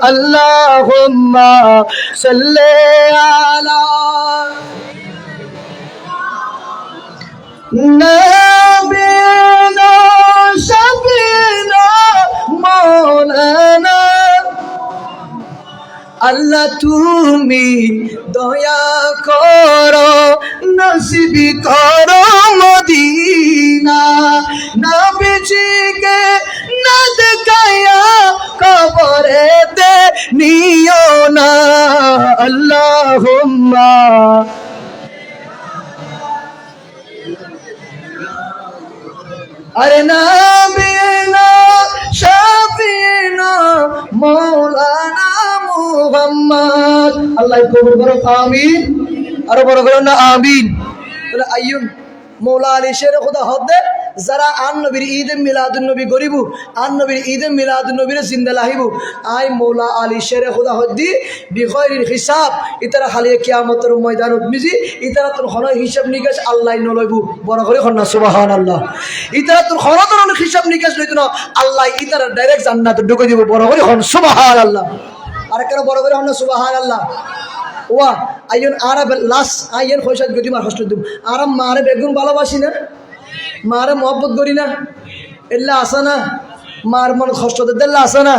আল্লাহুম্মা সাল্লি আলা নবিনা শাফিনা মাওলানা আল্লাহ তুমি দয়া করো নসিব করো মদিনা নবীজিকে না দেখায়া কবরেতে নিও না আল্লাহুম্মা আরে নবিনা শাফিনা মাওলানা মুহাম্মদ আল্লাহ কবুল করো আমিন আরো বড় করো না আমিন বলে আইয়ুন মৌলা আলী শের খোদা হদে যারা আন নবীর ঈদে মিলাদুন নবী গরিবু আন নবীর ঈদে মিলাদুন নবীর জিন্দা লাহিবু আই মৌলা আলী শের খোদা হদ্দি বিগয়রিল হিসাব ইতারা খালি কিয়ামতের ময়দানত মিজি ইতারা তোর হন হিসাব নিকাশ আল্লাহ নলইবু বড় করে হন্না সুবহানাল্লাহ ইতারা তোর হন তোর হিসাব নিকাশ লইতো না আল্লাহ ইতারা ডাইরেক্ট জান্নাতে ঢুকে দিব বড় করে হন সুবহানাল্লাহ আর কেন বড় করে হন্না সুবহানাল্লাহ ওয়া আইয়ন আরব লাস আইয়ন খোশাদ গদি মার হস্ত দুম আরাম মারে বেগুন ভালোবাসি না মারে মহব্বত করি না এল্লা আসা না মার মন কষ্ট দেল্লা আসা না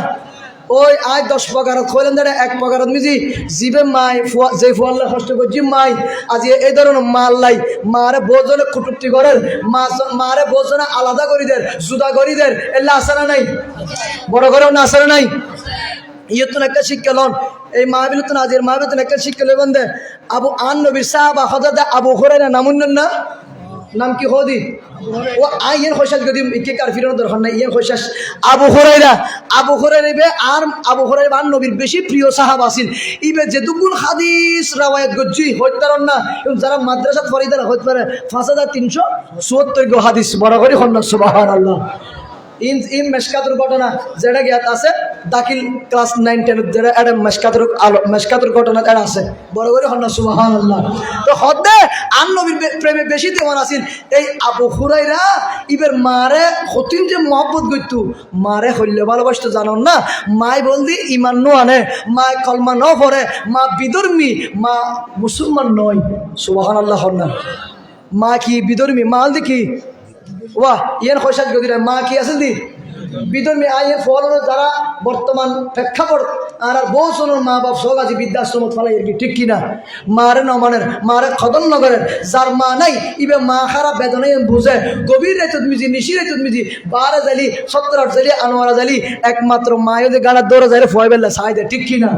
ওই আয় 10 পগারত খইলেন দে এক পগারত মিজি জিবে মাই যে ফুয়াল্লা কষ্ট করছি মাই আজ এই ধরনের মাল লাই মারে বোজনে কুটুক্তি করেন মারে বোজনে আলাদা করি দেন জুদা করি দেন এল্লা আসা না নাই বড় করে না আসা নাই ইয়ে তো একটা শিক্ষা লন এই মাহবিল তো নাজির মাহবিল তো একটা শিক্ষা লেবেন দে আবু আন নবী সাহাবা হযরত আবু হুরায়রা নামুন না নাম কি হদি ও আইয়ের খোশাস গদি কে কার ফিরানোর দরকার নাই ইয়ের খোশাস আবু হুরায়রা বে আর আবু হুরায়রা আন নবীর বেশি প্রিয় সাহাবা আছেন ইবে যে দুগুণ হাদিস রাওয়ায়াত গজ্জি হইতারন না এবং যারা মাদ্রাসা ফরিদার হইতে পারে 5374 গো হাদিস বড় করে হন সুবহানাল্লাহ ইন মেশকাতুর ঘটনা যেটা জ্ঞাত আছে দাখিল ক্লাস 9 10 যেটা এটা মেশকাতুর ঘটনা এটা আছে বড় করে হন সুবহানাল্লাহ তো হদে আন নবীর প্রেমে বেশি দেওয়ান আছিল এই আবু হুরায়রা ইবের মারে হতিন যে মহব্বত গইতু মারে হইলে ভালোবাসতো জানোন না মাই বলদি ঈমান নো আনে মা কলমা ন পড়ে মা বিধর্মী মা মুসলমান নয় সুবহানাল্লাহ হন না মা কি বিধর্মী মাল দেখি ওয়া ইয়ান খোশাদ গদিরা মা কি আছেন দি বিধর্মী আইয়ের ফল যারা বর্তমান প্রেক্ষাপট আর বহুজনের মা বাপ সব আজি বৃদ্ধাশ্রমত ফেলাই আর কি ঠিক কিনা মারে ন মানের মারে খদন নগরের যার মা নাই ইবে মা খারাপ বেদনায় বুঝে গভীর রাইতত মিজি নিশি রাইতত মিজি 12 জালি 17 জালি আনোয়ারা জালি একমাত্র মায়ে যে গালার দৌড়ে যাইলে ফয় বেলা চাই দে ঠিক কিনা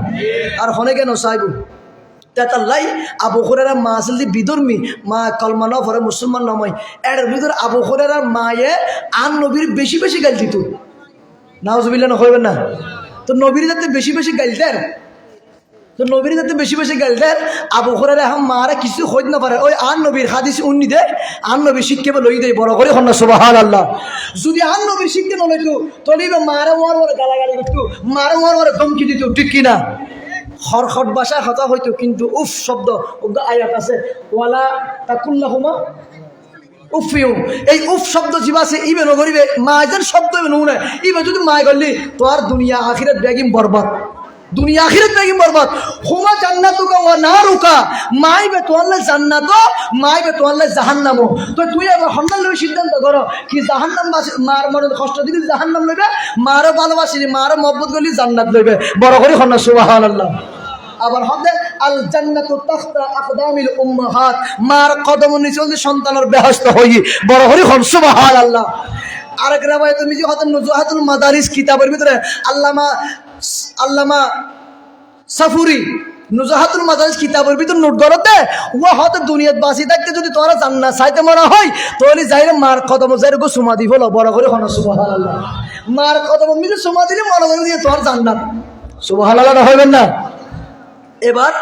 আর হনে কেন চাইবো তাতাল্লাই আবু হুরায়রা মা আসল বিধর্মী মা কলমা ন পড়ে মুসলমান নয় এর ভিতর আবু হুরায়রার মায়ে আন নবীর বেশি বেশি গাল দিত নাউজুবিল্লাহ না হইবেন না তো নবীর যাতে বেশি বেশি গাল দেন তো নবীর যাতে বেশি বেশি গাল দেন আবু হুরায়রা এখন মারা কিছু হইতে না পারে ওই আন নবীর হাদিস উন্নি দেয় আন নবীর শিক্ষা লই দেয় বড় করে হন সুবহানাল্লাহ যদি আন নবীর শিক্ষা নলইতো তলিব মারা মর মরে গালাগালি করতো মারা মর মরে ধমকি দিত ঠিক কিনা খরখট ভাষায় কথা হইতো কিন্তু উফ শব্দ আয়াত আছে ওয়ালা তাকুল্লাহুমা উফিউ এই উফ শব্দ জিবা আছে ইবে নগরিবে মায়ের শব্দ ইবে নুনে ইবে যদি মায় গলি তোর দুনিয়া আখিরাত বেগিম বরবাদ দুনিয়া আখিরাত বেগিম বরবাদ হুমা জান্নাতুকা ওয়া নারুকা মাইবে তোয়াল্লা জান্নাত মাইবে তোয়াল্লা জাহান্নাম তো তুই এবার হন্নাল লই সিদ্ধান্ত করো কি জাহান্নাম মার মনে কষ্ট দিলি জাহান্নাম লইবে মারও ভালোবাসিলি মারও মহব্বত করলি জান্নাত লইবে বড় করে হন্না সুবহানাল্লাহ আবার হবে আল জান্নাতু তাখতা আকদামিল উম্মাহাত মার কদম নিচে সন্তানের বেহেশত হই বড় করে হন সুবহানাল্লাহ আরেক রাওয়ায়াত মিজি হযরত নুজহাতুল মাদারিস কিতাবের ভিতরে আল্লামা সাফুরি নুজহাতুল মাদারিস কিতাবের ভিতর নোট করতে ও হয়তো দুনিয়াত বাঁচি থাকতে যদি তোরা জান্নাত চাইতে মনে হয় তাহলে যাইরে মার কদম যাইরে গো সুমা দিব বড় করে হন সুবহানাল্লাহ মার কদম মিজে সুমা দিলে মনে করে দিয়ে তোর জান্নাত সুবহানাল্লাহ না হইবেন না এবার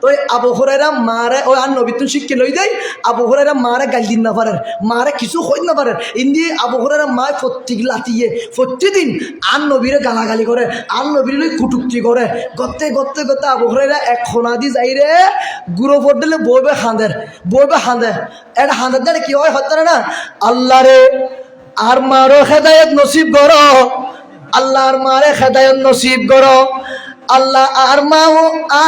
তো আবু হুরায়রা মারে ওই আর নবী তুন শিক্ষা লই দেয় আবু হুরায়রা মারে গাল দিন না পারে মারে কিছু হই না পারে ইন্দি আবু হুরায়রা মায় প্রত্যেক লাতিয়ে প্রতিদিন আর নবীরে গালাগালি করে আর নবীর লই কুটুক্তি করে গতে গতে গতে আবু হুরায়রা এক খোনাদি যাই রে গুঁড়ো ফোট দিলে বইবে হাঁদে এটা হাঁদের দ্বারা কি হয় হতে না আল্লাহ রে আর মারো হেদায়ত নসিব করো আল্লাহর মারে হেদায়ত নসিব করো আল্লাহ আর মাও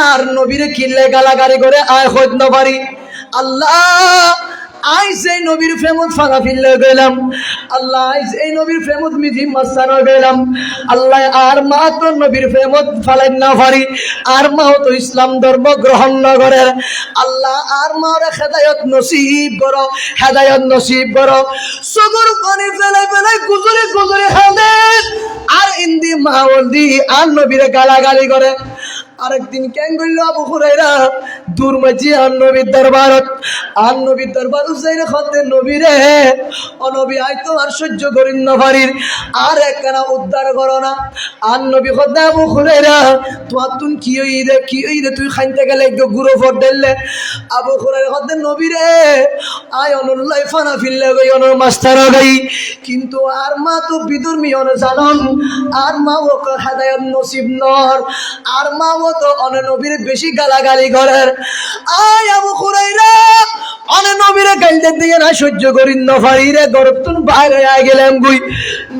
আর নবীরে কিল্লে গালাগালি করে আয় হইত না পারি আল্লাহ আইস এই নবীর প্রেমত ফাঁকা ফিরলে গেলাম আল্লাহ আইস এই নবীর প্রেমত মিজি মাস্তানো গেলাম আল্লাহ আর মা তো নবীর প্রেমত ফালাই না পারি আর মাও তো ইসলাম ধর্ম গ্রহণ না করে আল্লাহ আর মাওরে হেদায়ত নসিব করো হেদায়ত নসিব করো সগর পানি ফেলাই ফেলাই গুজরে গুজরে হাদে আর ইন্দি মাওল দি আর নবীরে গালাগালি করে আরেকদিন কেন করল আবু হুরায়রা দূর মাঝি আর নবীর দরবারত আর নবীর দরবার উসাইরে খতে নবী রে অনবী আইতো আর সহ্য করিন না পারির আর একখানা উদ্ধার করো না আর নবী খতে আবু হুরায়রা তোমার তুন কি হই রে তুই খাইতে গেলে একটু গুঁড়ো ফট দিলে আবু হুরায়রা খতে নবী রে আয় অনুল্লাহ ফানা ফিরলে গই অনুর মাস্টার গই কিন্তু আর মা তো বিদুর্মী অন জানন আর মা ও হেদায়ত নসিব নর আর মা তো অনে নবীর বেশি গালাগালি করেন আয় আবু হুরায়রা অনে নবীরে গাইতে দিয়ে না সহ্য করিন না পারি রে গরতুন বাইরে আয় গেলাম গুই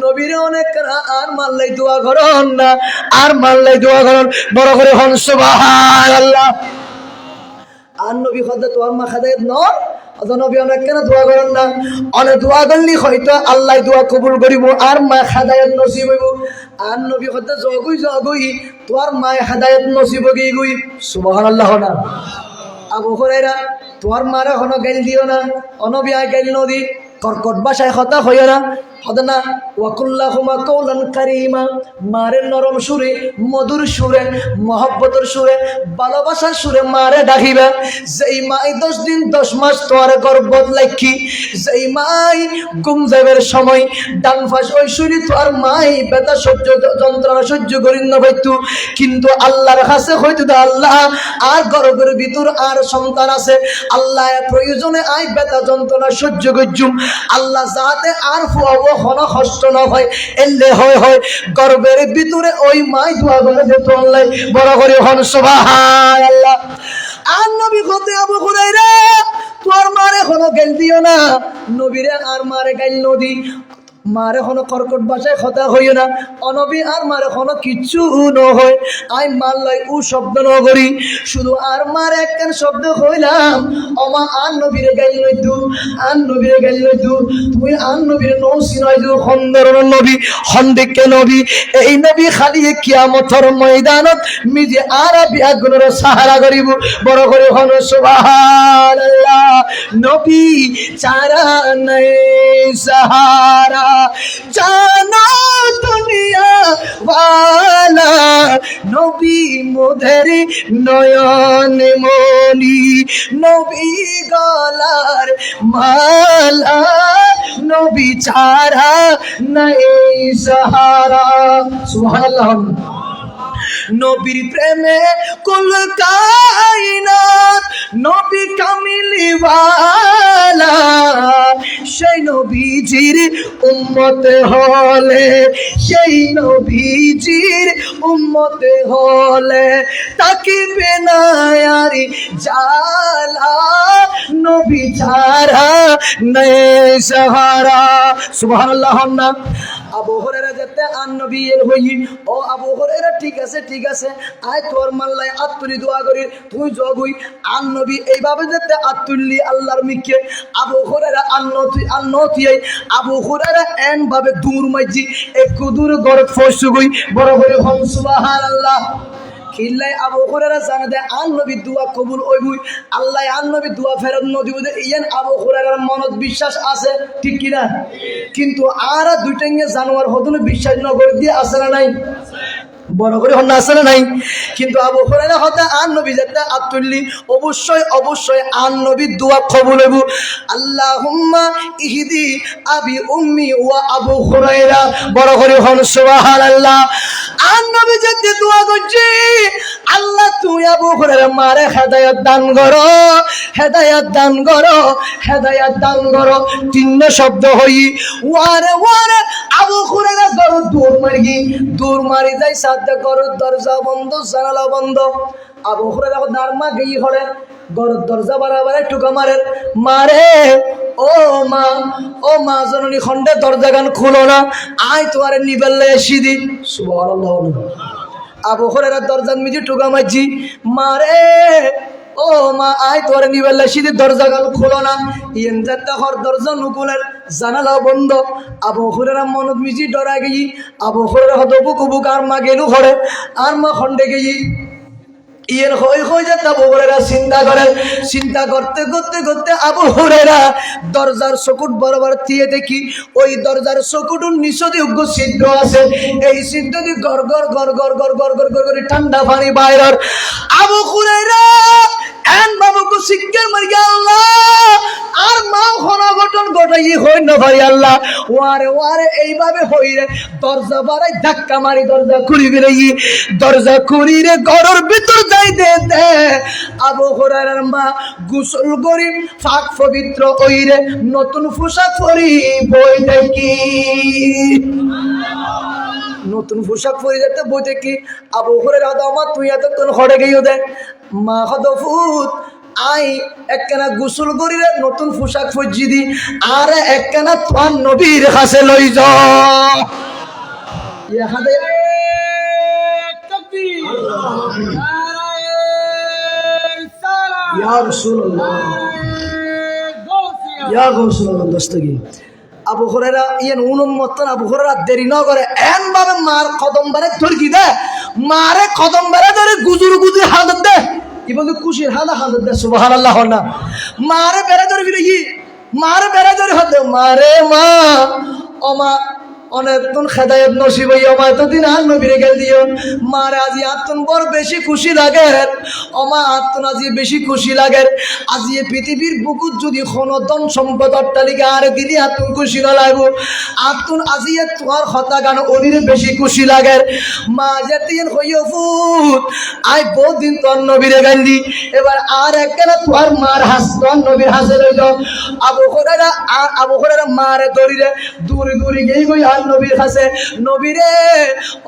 নবীরে অনেক আর মারলাই দোয়া করন না আর মারলাই দোয়া করন বড় করে হন সুবহানাল্লাহ আর নবী খোদা তোর মা খাদায়েত নর নবী অনেক কেন দোয়া করেন না অনেক দোয়া করলি হয়তো আল্লাহ দোয়া কবুল করিব আর মা হেদায়েত নসিব হইব আর নবী হতে জগুই তোর মা হেদায়েত নসিব গই গই সুবহানাল্লাহ না আবু হুরায়রা তোর মারে হন গাইল দিও না অনবী আই গাইল নদী কর্কট ভাষায় কথা হইও না হদে না ওয়াকুল্লাহুমা কওলান কারীমা মারে নরম সুরে মধুর সুরে মহব্বতের সুরে ভালোবাসার সুরে মারে ডাকিবা যেই মাই 10 দিন 10 মাস তোর গর্ভত লাখি যেই মাই ঘুম যাইবার সময় ডান পাশ ওই শুনি তোর মাই ব্যথা সহ্য যন্ত্রণা সহ্য করিন না পাইতো কিন্তু আল্লাহর কাছে হইতো আল্লাহ আর গর্ভের ভিতর আর সন্তান আছে আল্লাহ প্রয়োজনে আই ব্যথা যন্ত্রণা সহ্য করজুম আল্লাহ যাতে আর ফুয়াবো হন কষ্ট না হয় এলে হয় গর্ভের ভিতরে ওই মাই দোয়া করে দিত আল্লাহ বড় করে হন সুবহানাল্লাহ আর নবী হতে আবু হুরায়রা তোর মারে হন গাইল দিও না নবীরে আর মারে গাইল নদী মারে হন কর্কট ভাষায় কথা হইও না অনবী আর মারে হন কিচ্ছু নহয় আই মারলাই ও শব্দ ন করি শুধু আর মারে একখান শব্দ হইলাম অমা আর নবীরে গাইল নইতু আর নবীরে গাইল নইতু তুই আর নবীরে নৌসি নইতু খন্দরন নবী খন্দিকে নবী এই নবী খালি কিয়ামতের ময়দানত মিজে আর বিয়াগুনের সাহারা করিব বড় করে হন সুবহানাল্লাহ নবী চারা নাই সাহারা জানো দুনিয়া ওয়ালা নবী মোদের নয়ন মনি নবী গলার মালা নবী ছাড়া নাই সাহারা সুবহানাল্লাহ নবীর প্রেমে কুল কায়নাত নবী কামিলিওয়ালা সেই নবীজির উম্মত হলে সেই নবীজির উম্মত হলে তাকিবে না আর জালা নবী ছাড়া নাই সাহারা সুবহানাল্লাহ না আবু হুরায়রা যেতে আর নবী এর হই ও আবু হুরায়রা ঠিক আছে আয় তোর মাল্লাই আত্তুলি দোয়া করি তুই জগুই আর নবী এইভাবে যেতে আত্তুলি আল্লাহর মিকে আবু হুরায়রা আন্নতি আবু হুরায়রা এন ভাবে দূর মাইজি একটু দূর গড় ফসু গই বড় করে হন সুবহানাল্লাহ খিল্লাই আবু হুরায়রা জানা দেয় আর নবী দোয়া কবুল হইবই আল্লাহ আর নবী দোয়া ফেরত ন দিব ইয়ান আবু হুরায়রার মনত বিশ্বাস আছে ঠিক কি না কিন্তু আর দুইটাঙ্গে জানোয়ার হদলে বিশ্বাস ন করে দিয়ে আছে না নাই বড় করে হন আছে না নাই কিন্তু আবু হুরায়রা হতে আর নবী যেতে আত্তুল্লি অবশ্যই আর নবী দোয়া কবুল হইব আল্লাহুম্মা ইহদি আবি উম্মি ওয়া আবু হুরায়রা বড় করে হন সুবহানাল্লাহ আর নবী যেতে দোয়া করছি আল্লাহ তুই আবু হুরায়রা মারে হেদায়েত দান করো তিন শব্দ হই ওয়ারে আবু হুরায়রা গরু দূর মারি যাই সাথে গরুর দরজা বন্ধ জানালা বন্ধ আবু হুরায়রা দারমা গই হরে গরুর দরজা বারাবার টুকা মারে ও মা জননী খন্ডে দরজা গান খুলো না আয় তোমারে নিবেলে এসি দি সুবহানাল্লাহ আবু হুরায়রা দরজার মিজি টুকা মারজি, মারে ও মা আয় তোর নিবেলা সিধে দরজা গাল খোলো না, ইয়েন যাত্রা হর দরজা নুকুলের জানালা বন্ধ। আবু হুরায়রা মনত মিজি ডরা গেই, আবু হুরায়রা হতো বুকু বুক আর মা গেলু ঘরে, আর মা খন্ডে গেই ইয়ের হই যাতে আবু হুরায়রা চিন্তা করতে করতে করতে আবু হুরায়রা দরজার চকুট বরাবর দিয়ে দেখি ওই দরজার চকুটুর নিচে দিয়ে উগ্র ছিদ্র আছে, এই ছিদ্র দিয়ে গড় গড় গড় গড় গড় গড় গড় গড় করে ঠান্ডা পানি বাইরের। আবু হুরায়রা এন বাবুকে শিক্ষার মারি আল্লাহ আর মা ঘটন ঘটাই হই না ভাই আল্লাহ, ওয়ারে ওয়ারে এইভাবে হই রে দরজা বাড়াই ধাক্কা মারি দরজা খুলি বেরোই, দরজা খুলি রে ঘরের ভিতর যাইতে দে আবু হুরায়রার মা গোসল করি পাক পবিত্র ওই রে নতুন পোশাক পরি বই দেখি, নতুন পোশাক পরি যেতে বই দেখি। আবু হুরায়রা আমার তুই এতক্ষণ ঘরে গিয়েও দেখ মা হদফুত আই একখানা গোসল করি রে নতুন পোশাক ফজি দি আর একখানা তোমার নবীর কাছে লই যাও। আবু হুরায়রা ইয়েন উন্মত্তন আবু হুরায়রা দেরি ন করে এন ভাবে মার কদম বারে ধরকি দে, মারে কদম বারে ধরে গুজুর গুজুর হাত দে, এবং খুশির হাত দে সুবহানাল্লাহ না, মারে বেড়ে ধরে ফিরে কি মারে বেড়ে ধরে হাত দে, মারে মা ও মা অনেকক্ষণ খেদায়ত নসিব হইয়া এতদিন আর নবীরে গেল দিও, মারে আজি আত্মন বড় বেশি খুশি লাগে, অমা আত্মন আজি বেশি খুশি লাগে, আজি পৃথিবীর বুকুত যদি কোনো ধন সম্পদ অট্টালিকা আর দিলি আত্মন খুশি না লাগবো, আত্মন আজি তোমার হতা গান অনিরে বেশি খুশি লাগে। মা যেদিন হইয়া ফুট আই বহুত দিন তোর নবীরে গাইলি, এবার আর একখানা তোমার মার হাস তোর নবীর হাসে রইল। আবু হুরায়রা মারে দড়িরে দূরে দূরে গেই গই আর নবীর হাসে, নবীরে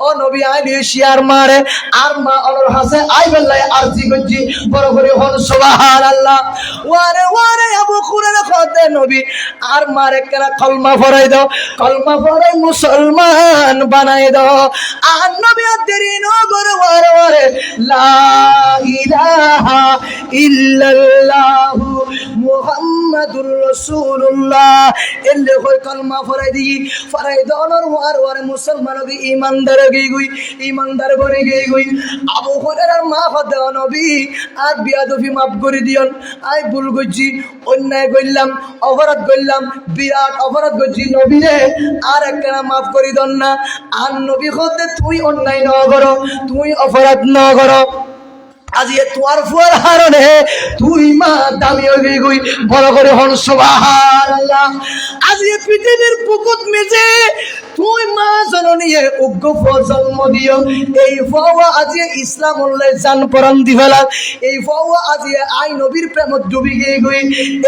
ও নবী আইলি শিয়ার মারে আর মা অলর হাসে আই বেল্লাই আরজি গজি বড় করে হন সুবহানাল্লাহ। ওয়ারে ওয়ারে আবু হুরায়রা খতে নবী আর মারে কেনা কলমা পড়াই দাও, কলমা পড়াই মুসলমান বানাই দাও, আর নবী দেরি ন করে ওয়ারে ওয়ারে লা ইলাহা ইল্লাল্লাহু মুহাম্মাদুর রাসূলুল্লাহ এলে কই কলমা পড়াই দি ফরাই দনর ওয়ার ওয়ারে মুসলমান কি ঈমানদার গই ঈমানদার বনে গই। আবু হুরায়রার মা হদে নবী আর বিয়াদফি মাফ করে দিয়ন, আই ভুল গজি অন্যায় কইলাম অপরাধ কইলাম বিরাট অপরাধ গজি নবী রে আর একখানা মাফ করে দন না, আর নবী হদে তুই অন্যায় ন করো তুই অপরাধ ন করো, আজি তোর ফুয়ার হারণে তুই মা দামি হয়ে গই বড় করে হন সুবহানাল্লাহ। আজি পৃথিবীর বুকুত মেজে তুই মা জননী উগ্র জন্ম দিও, এই ফাওয়া আজি ইসলাম উল্লে জান পরান দি ফেলা, এই ফাওয়া আজি আই নবীর প্রেমত ডুবি গিয়ে গই,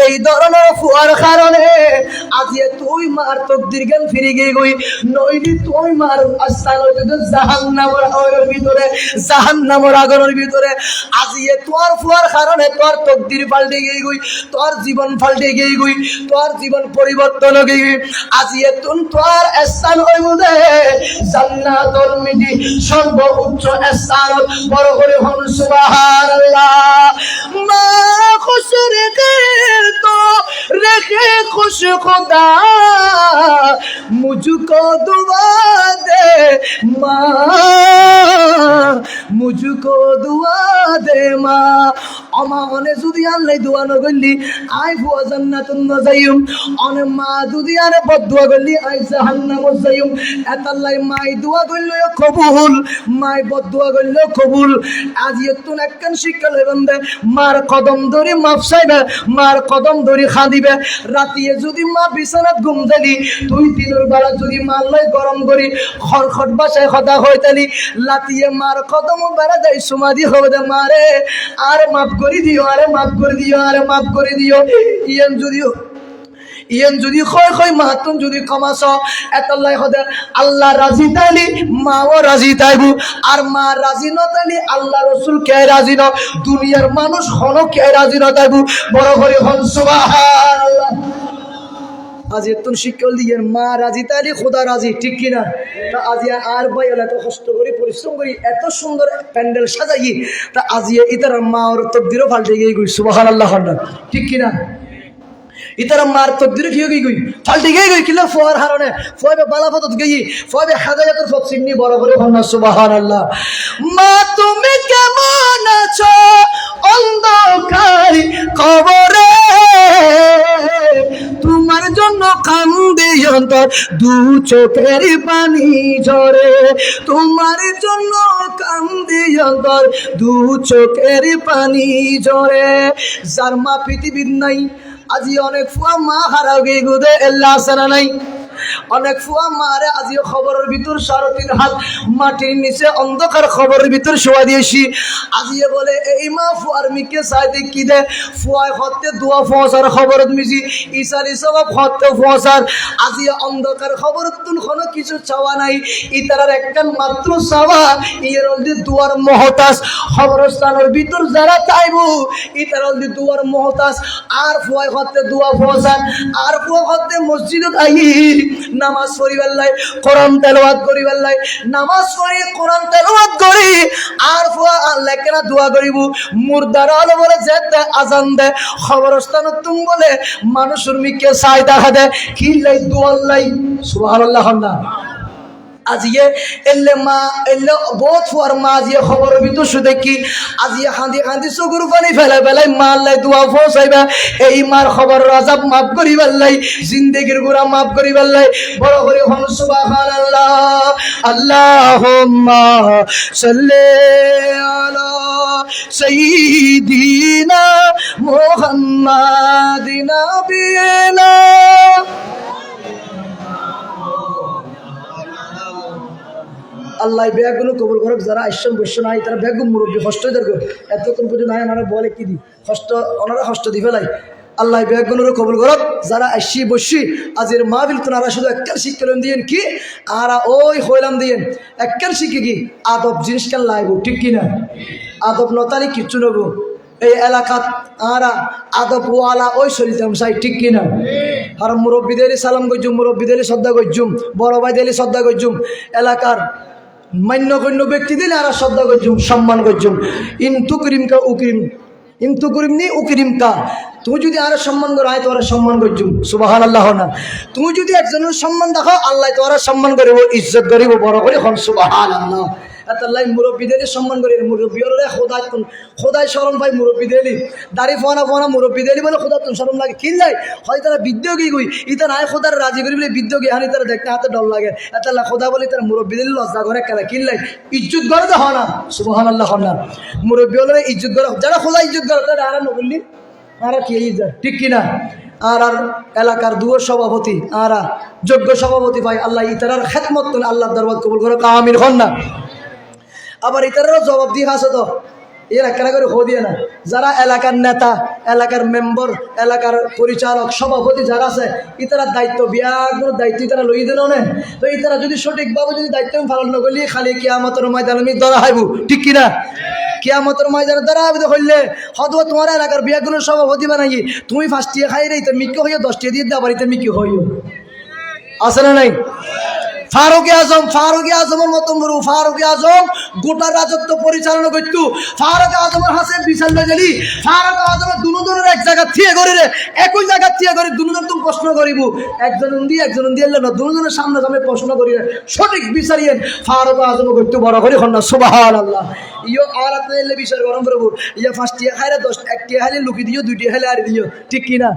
এই ধরনের ফুয়ার কারণে আজি তুই মার তকদির জ্ঞান ফিরে গিয়ে গই, নইলি তুই মার আস্থান হইতে জাহান্নামের আগুনের ভিতরে জাহান্নামের আগুনের ভিতরে, আজি তোর ফুয়ার কারণে তোর তকদির পাল্টে গিয়ে গই, তোর জীবন পাল্টে গিয়ে গই, তোর জীবন পরিবর্তন হয়ে গই, আজি তুন তোর স্থান হইব দে জান্নাতুল মিদি সর্বোচ্চ স্থান বড় করে হন সুবহানাল্লাহ। মা খুশ রেখে তো রেখে খুশ খোদা মুঝকো দুआ দে মা মুঝকো দুआ দে মা, আমা অনে যদি আল্লাহ দোয়া ন করলি আই ফুয়া জান্নাতুন না যাইম, অনে মা যদি আরে বদদুয়া করলি আই জাহান্নাম যাইম, এতাল্লাই মাই দোয়া করলে কবুল মাই বদদুয়া করলে কবুল। আজি তুন একখান শিক্ষা লইবেন দে মার কদম ধরে মাফ চাইবে, মার কদম ধরে খাদিবে, রাতিয়ে যদি মা বিছানাত ঘুম দিলি তুই দিনের বেলা যদি মার লাই গরম করি খড়খট বাসায় কথা হইতালি লাতিয়ে মার কদম বেড়া যাই সুমাদি হবে দে মারে আর মাফ করে দিও, আরে মাফ করে দিও, আরে মাফ করে দিও। ইয়েন যদি খয় খয় মাহাতুন যদি কমাস এতলাই হদে আল্লাহ রাজি তাইলি মাও রাজি তাইবু, আর মা রাজি ন তাইলি আল্লাহ রসুল কে রাজি ন দুনিয়ার মানুষ হন কে রাজি ন তাইবু বড় করে হন সুবহানাল্লাহ। আজ এতন শিক্ষল দিয়ে মা রাজি তাইলে খোদা রাজি, ঠিক কিনা? তা আজ আর ভাই এত কষ্ট করি পরিশ্রম করি এত সুন্দর প্যান্ডেল সাজাই, তা আজ ইতার মা ওর তকদিরও পাল্টে গিয়ে গই, সুবহানাল্লাহ, ঠিক কিনা? ইতার মার তকদির কি হয়ে গই ফাল্টে গিয়ে গই কিলা ফোয়ার হারনে ফোয়াবে বালাফত গই ফোয়াবে হাদায়াতুর ফত সিন্নি বড় করে হন্না, সুবহানাল্লাহ। মা তুমি কেমন আছো অন্ধকার কবরে, তোমার জন্য কান্দে অন্তর দু চোখের পানি ঝরে, তোমার জন্য কান্দে অন্তর দু চোখের পানি ঝরে। যার মা পৃথিবীর নাই আজি অনেক ফুয়া মা হারাও গে গুদে এল্লা আসনা নাই, অনেক ফুয়া মারে আজি খবরের ভিতর 3.5 হাত মাটির নিচে অন্ধকার খবরের ভিতর শোয়া দিয়েছি। আজিয়ে বলে এই মা ফুয়ার মিকে সাইতে কি দে ফুয়ায় হতে দোয়া ফসার খবরত মিজি ইসারি সব হতে ফসার। আজিয়ে অন্ধকার খবরত তুন কোনো কিছু চাওয়া নাই, ইতারার একখান মাত্র চাওয়া ইয়ের অলদি দুয়ার মহতাজ খবরস্থানের ভিতর যারা চাইবো ইতার অলদি দুয়ার মহতাজ। আর ফুয়ায় হতে দোয়া ফসার, আর ফুয়া হতে মসজিদত আই নামাজ পড়িবার লাই, কোরআন তেলাওয়াত করিবার লাই, নামাজ পড়ি কোরআন তেলাওয়াত করি আর ফুয়া আল্লাহ কেনা দোয়া করিব। মুর্দার আলো বলে যেতে আজান দে খবরস্থানত তুমি বলে মানুষের মিকে চাই দেখা দে কি লাই দোয়ার লাই, সুবহানাল্লাহ। আজিয়ে এলে মা এলে বহুত ফুয়ার মা আজিয়ে খবর ভিতর শুধু কি আজিয়ে খান্দি খান্দি চকুর পানি ফেলাই ফেলাই মা আল্লাহ দোয়া পৌঁছাইবা এই মার খবর আযাব মাফ করিবার লাই, জিন্দেগির গুনাহ মাফ করিবার লাই। বড় করে হন সুবহানাল্লাহ। আল্লাহুম্মা সাল্লি আলা সাইয়্যিদিনা মুহাম্মাদিন নাবিয়িনা। আল্লাহ ব্যাগগুলো কবুল করুক। যারা আইসন বৈশ্য নাই তারা ব্যাগ মুরব্বী কষ্ট দেখো এতক্ষণ পর্যন্ত নাই আমার বলে কি দি কষ্ট ওনারা কষ্ট দি ফেলাই। আল্লাহ ব্যাগগুলোরও কবুল করুক। যারা আইসি বসি আজের মাহফিল তোনারা শুধু একটা শিক্ষালাম দিয়েন কি আর ওই হইলাম দিয়েন একটা শিখে কি আদব জিনিসটা লাগবো, ঠিক কিনা? আদব নতারি কিচ্ছু নেবো এই এলাকাত আরা আদব ওয়ালা ওই চলিতাম চাই, ঠিক কিনা? আর মুরব্বীদের সালাম করছুম, মুরব্বীদের শ্রদ্ধা করছুম, বড় ভাই দিলে শ্রদ্ধা করছুম, এলাকার মান্যগণ্য ব্যক্তি দিলে আর শ্রদ্ধা করছুম, সম্মান করছুম। ইন্তু করিমকা উকরিম, ইন্তু করিমনি উকরিমকা। তুমি যদি আর সম্মান করো আয় তোরা সম্মান করছুম, সুবহানাল্লাহ না। তুমি যদি একজনের সম্মান দেখো আল্লাহ তোরা সম্মান করিব, ইজ্জত করিব, বড় করে হন সুবহানাল্লাহ। আল্লাহ মুরব্বীদের সম্মান করি, মুরব্বী হলে খোদায় খোদায় শরম পাই, মুরব্বী দেলি দাড়ি ফোনা ফোনা মুরব্বী দেলি বলে খোদা তুমি শরম লাগে কিনলাই হয় তারা বিদ্যুৎ গিয়ে গই ইতা নাই খোদার রাজি করি বলে বিদ্যুৎ গিয়ে হানি তারা দেখতে হাতে ডর লাগে। আল্লাহ খোদা বলে তারা মুরব্বী দিলি লজ্জা করে কেলা কিনলাই ইজ্জত করে তো হয় না, সুবহানাল্লাহ হন না। মুরব্বী হলে ইজ্জত করে, যারা খোদা ইজ্জত করে তারা আর নবলি আর কি ইজ্জত, ঠিক কিনা? আর এলাকার দুয়ার সভাপতি আর যোগ্য সভাপতি ভাই আল্লাহ ইতারার খেদমত আল্লাহ দরবার কবুল করে, আমিন হন না। আবার ইতারারও জবাব দিয়ে আছে তো এরা কেনা করে খো দিয়ে না। যারা এলাকার নেতা, এলাকার মেম্বার, এলাকার পরিচালক, সভাপতি যারা আছে ইতারার দায়িত্ব বিয়াগুলোর দায়িত্ব ইতারা লই দিল না। তো ইতারা যদি সঠিকভাবে যদি দায়িত্ব পালন না করলে খালি কিয়ামতের ময়দানে আমি ধরা হাইব, ঠিক কিনা? কিয়ামতের ময়দানে ধরা হাইব হইলে হয়তো তোমার এলাকার বিয়াগুলোর সভাপতি বানাই তুমি 5টিয়া খাই রে ইতার মিক্কি হইয়া 10টিয়া দিয়ে আবার ইতার মিক্কি হইও, আছে না নাই? ফারুক আজমের মতন গুরু ফারুক আজম গোটা রাজত্ব পরিচালনা করত। ফারুক আজমের হাসে বিশাল গেলি ফারুক আজমের দুজনের এক জায়গা থিয়ে করে রে একই জায়গা থিয়ে করে দুজন তুমি প্রশ্ন করিব, একজন দিয়ে এলে না দুজনের সামনে আমি প্রশ্ন করি সঠিক বিচারিয়েন ফারুক আজম করতে বড় করি হন না, সুবহানাল্লাহ। ইয়ো আর এলে বিচার গরম করবো ইয়া 5টিয়া খাইলে 1টিয়া খাইলে লুকি দিও 2টিয়া খাইলে আর দিও, ঠিক কিনা?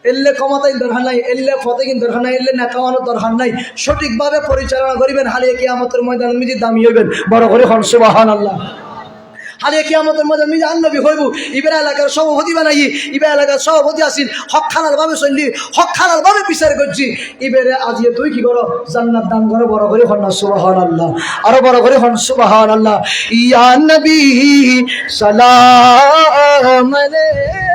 এলে ক্ষমতাই দরকার নাই, এলে ফতে কিন্তু দরকার নাই, এলে নেতামানোর দরকার নাই। সঠিকভাবে পরিচালনা করিবেন হালিয়ে কিয়ামতের ময়দানে নিজে দামি হইবেন, বড় করে হন সুবহানাল্লাহ। হালিয়ে কিয়ামতের ময়দানে নিজে আনবি হইব। এবার এলাকার সভাপতি বানাই, এবার এলাকার সভাপতি আসিল হক খালাল ভাবে চললি, হক খালাল ভাবে বিচার করছি। এবারে আজিয়ে তুই কি করো জান্নাত দান করো, বড় করে হন না সুবহানাল্লাহ, আরো বড় করে হন সুবহানাল্লাহ। ইয়া নবী সালাম আলাইহি